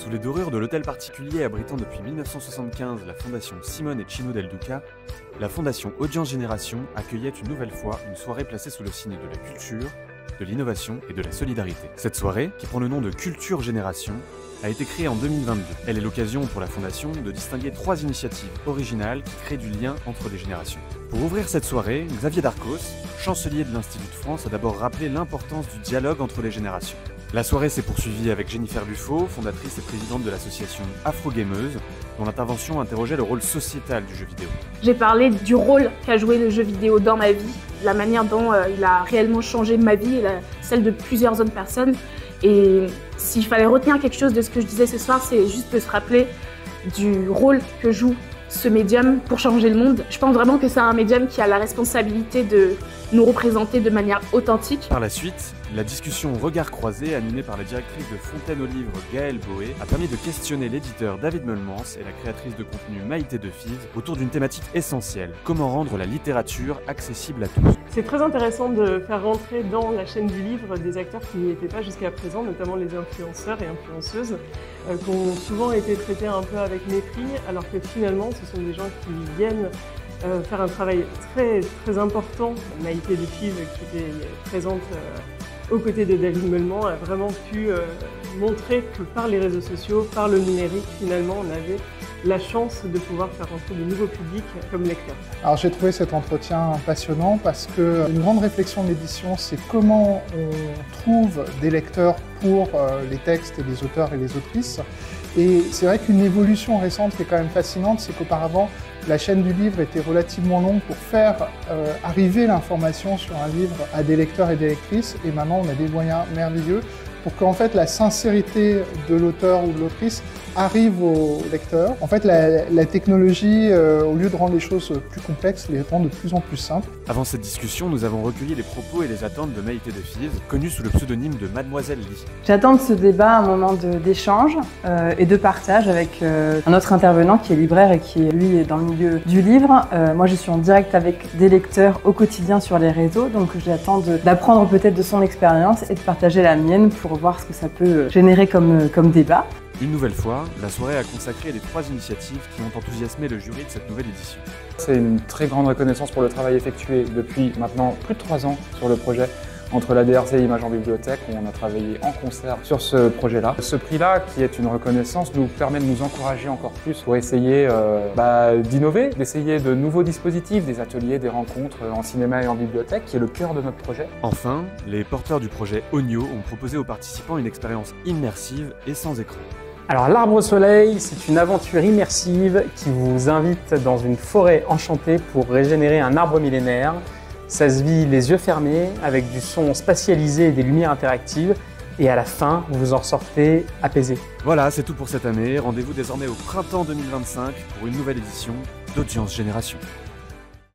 Sous les dorures de l'hôtel particulier abritant depuis 1975 la fondation Simone et Cino Del Duca, la fondation Audience Génération accueillait une nouvelle fois une soirée placée sous le signe de la culture, de l'innovation et de la solidarité. Cette soirée, qui prend le nom de Culture Génération, a été créée en 2022. Elle est l'occasion pour la Fondation de distinguer 3 initiatives originales qui créent du lien entre les générations. Pour ouvrir cette soirée, Xavier Darcos, chancelier de l'Institut de France, a d'abord rappelé l'importance du dialogue entre les générations. La soirée s'est poursuivie avec Jennifer Buffo, fondatrice et présidente de l'association Afro-Gameuse, dont l'intervention interrogeait le rôle sociétal du jeu vidéo. J'ai parlé du rôle qu'a joué le jeu vidéo dans ma vie, la manière dont il a réellement changé ma vie et celle de plusieurs autres personnes. Et s'il fallait retenir quelque chose de ce que je disais ce soir, c'est juste de se rappeler du rôle que joue ce médium pour changer le monde. Je pense vraiment que c'est un médium qui a la responsabilité de nous représenter de manière authentique. Par la suite, la discussion Regard croisé, animée par la directrice de Fontaine aux Livres Gaëlle Boé, a permis de questionner l'éditeur David Meulemans et la créatrice de contenu Maïté Defise autour d'une thématique essentielle: comment rendre la littérature accessible à tous. C'est très intéressant de faire rentrer dans la chaîne du livre des acteurs qui n'y étaient pas jusqu'à présent, notamment les influenceurs et influenceuses, qui ont souvent été traités un peu avec mépris, alors que finalement ce sont des gens qui viennent faire un travail très important. Maïté Defise, qui était présente aux côtés de David Meulemans, a vraiment pu montrer que par les réseaux sociaux, par le numérique, finalement, on avait la chance de pouvoir faire rentrer de nouveaux publics comme lecteurs. Alors j'ai trouvé cet entretien passionnant parce qu'une grande réflexion de l'édition, c'est comment on trouve des lecteurs pour les textes et les auteurs et les autrices. Et c'est vrai qu'une évolution récente qui est quand même fascinante, c'est qu'auparavant, la chaîne du livre était relativement longue pour faire arriver l'information sur un livre à des lecteurs et des lectrices. Et maintenant, on a des moyens merveilleux pour qu'en fait la sincérité de l'auteur ou de l'autrice arrive au lecteur. En fait, la technologie, au lieu de rendre les choses plus complexes, les rend de plus en plus simples. Avant cette discussion, nous avons recueilli les propos et les attentes de Maïté Defise, connue sous le pseudonyme de Mademoiselle Lee. J'attends de ce débat un moment d'échange et de partage avec un autre intervenant qui est libraire et qui, lui, est dans le milieu du livre. Moi, je suis en direct avec des lecteurs au quotidien sur les réseaux, donc j'attends d'apprendre peut-être de son expérience et de partager la mienne pour voir ce que ça peut générer comme débat. Une nouvelle fois, la soirée a consacré les 3 initiatives qui ont enthousiasmé le jury de cette nouvelle édition. C'est une très grande reconnaissance pour le travail effectué depuis maintenant plus de 3 ans sur le projet entre la DRC et Images en Bibliothèque, où on a travaillé en concert sur ce projet-là. Ce prix-là, qui est une reconnaissance, nous permet de nous encourager encore plus pour essayer d'innover, d'essayer de nouveaux dispositifs, des ateliers, des rencontres en cinéma et en bibliothèque, qui est le cœur de notre projet. Enfin, les porteurs du projet Onio ont proposé aux participants une expérience immersive et sans écran. Alors l'Arbre au Soleil, c'est une aventure immersive qui vous invite dans une forêt enchantée pour régénérer un arbre millénaire. Ça se vit les yeux fermés, avec du son spatialisé et des lumières interactives. Et à la fin, vous en sortez apaisé. Voilà, c'est tout pour cette année. Rendez-vous désormais au printemps 2025 pour une nouvelle édition d'Audience Génération.